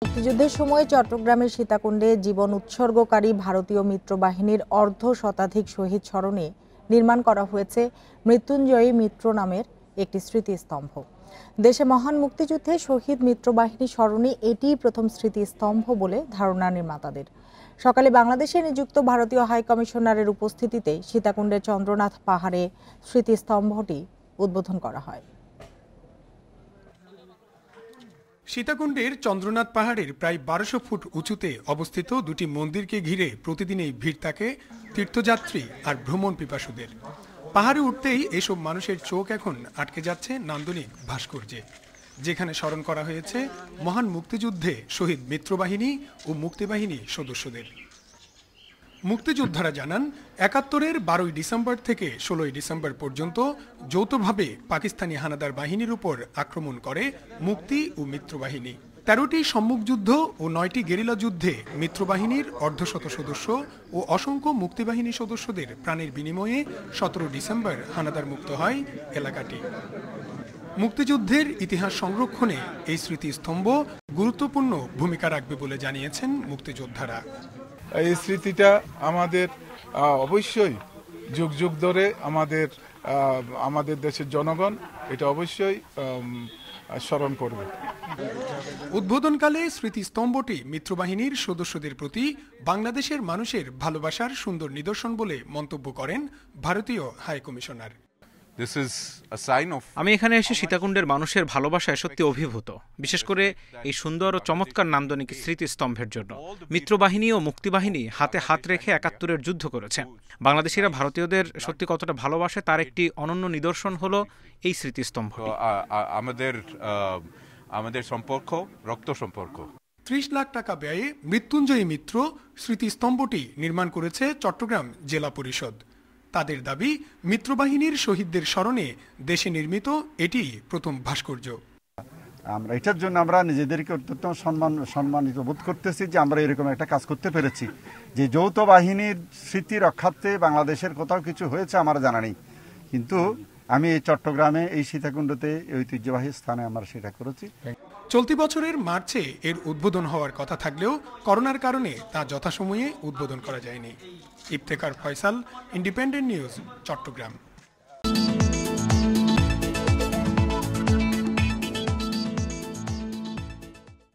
মুক্তিযুদ্ধের সময় চট্টগ্রামের সীতাকুণ্ডে জীবন উৎসর্গকারী ভারতীয় মিত্রবাহিনীর অর্ধ শতাধিক শহীদ স্মরণে নির্মাণ করা হয়েছে মৃত্যুঞ্জয়ী মিত্র নামের একটি স্মৃতিস্তম্ভ। দেশে মহান মুক্তিযুদ্ধে শহীদ মিত্রবাহিনী স্মরণে এটিই প্রথম স্মৃতিস্তম্ভ বলে ধারণা নির্মাতাদের। সকালে বাংলাদেশে নিযুক্ত ভারতীয় হাইকমিশনারের উপস্থিতিতে সীতাকুণ্ডের চন্দ্রনাথ পাহাড়ে স্মৃতিস্তম্ভটি উদ্বোধন করা হয়। সীতাকুণ্ডের চন্দ্রনাথ পাহাড়ের প্রায় ১২০০ ফুট উঁচুতে অবস্থিত দুটি মন্দিরকে ঘিরে প্রতিদিনই ভিড় থাকে তীর্থযাত্রী আর ভ্রমণ পিপাসুদের। পাহাড়ে উঠতেই এসব মানুষের চোখ এখন আটকে যাচ্ছে নান্দনিক ভাস্কর্যে, যেখানে স্মরণ করা হয়েছে মহান মুক্তিযুদ্ধে শহীদ মিত্রবাহিনী ও মুক্তিবাহিনী সদস্যদের। মুক্তিযোদ্ধারা জানান, ৭১-এর ১২ই ডিসেম্বর থেকে ১৬ই ডিসেম্বর পর্যন্ত যৌথভাবে পাকিস্তানি হানাদার বাহিনীর উপর আক্রমণ করে মুক্তি ও মিত্রবাহিনী। ১৩টি সম্মুখযুদ্ধ ও ৯টি গেরিলা যুদ্ধে মিত্রবাহিনীর অর্ধশত সদস্য ও অসংখ্য মুক্তিবাহিনী সদস্যদের প্রাণের বিনিময়ে ১৭ ডিসেম্বর হানাদার মুক্ত হয় এলাকাটি। মুক্তিযুদ্ধের ইতিহাস সংরক্ষণে এই স্মৃতিস্তম্ভ গুরুত্বপূর্ণ ভূমিকা রাখবে বলে জানিয়েছেন মুক্তিযোদ্ধারা। এই স্মৃতিটা আমাদের অবশ্যই যুগ যুগ ধরে আমাদের দেশের জনগণ এটা অবশ্যই স্মরণ করবে। উদ্বোধনকালে স্মৃতিস্তম্ভটি মিত্রবাহিনীর সদস্যদের প্রতি বাংলাদেশের মানুষের ভালোবাসার সুন্দর নিদর্শন বলে মন্তব্য করেন ভারতীয় হাইকমিশনার। আমি এখানে এসে সীতাকুণ্ডের মানুষের ভালোবাসায় সত্যি অভিভূত, বিশেষ করে এই সুন্দর ও চমৎকার নান্দনিক স্মৃতিস্তম্ভের জন্য। মিত্রবাহিনী ও মুক্তিবাহিনী হাতে হাত রেখে ৭১-এর যুদ্ধ করেছে। বাংলাদেশিরা ভারতীয়দের সত্যি কতটা ভালোবাসে তার একটি অনন্য নিদর্শন হলো এই স্মৃতিস্তম্ভ। আমাদের সম্পর্ক রক্ত সম্পর্ক। ৩০ লাখ টাকা ব্যয়ে মৃত্যুঞ্জয়ী মিত্র স্মৃতিস্তম্ভটি নির্মাণ করেছে চট্টগ্রাম জেলা পরিষদ। তাদের দাবি, মিত্রবাহিনীর শহীদদের স্মরণে দেশে নির্মিত এটি প্রথম ভাস্কর্য। আমরা এটার জন্য আমরা নিজেদেরকে অত্যন্ত সম্মানিত বোধ করতেছি যে আমরা এরকম একটা কাজ করতে পেরেছি, যে যৌথ বাহিনীর স্মৃতি রক্ষার্থে বাংলাদেশের কোথাও কিছু হয়েছে আমার জানা নেই, কিন্তু আমি এই চট্টগ্রামে এই সীতাকুণ্ডতে ঐতিহ্যবাহী স্থানে আমরা সেটা করেছি। চলতি বছরের মার্চে এর উদ্বোধন হওয়ার কথা থাকলেও করোনার কারণে তা যথাসময়ে উদ্বোধন করা যায়নি। Iftekhar Faisal, Independent News, Chittagong.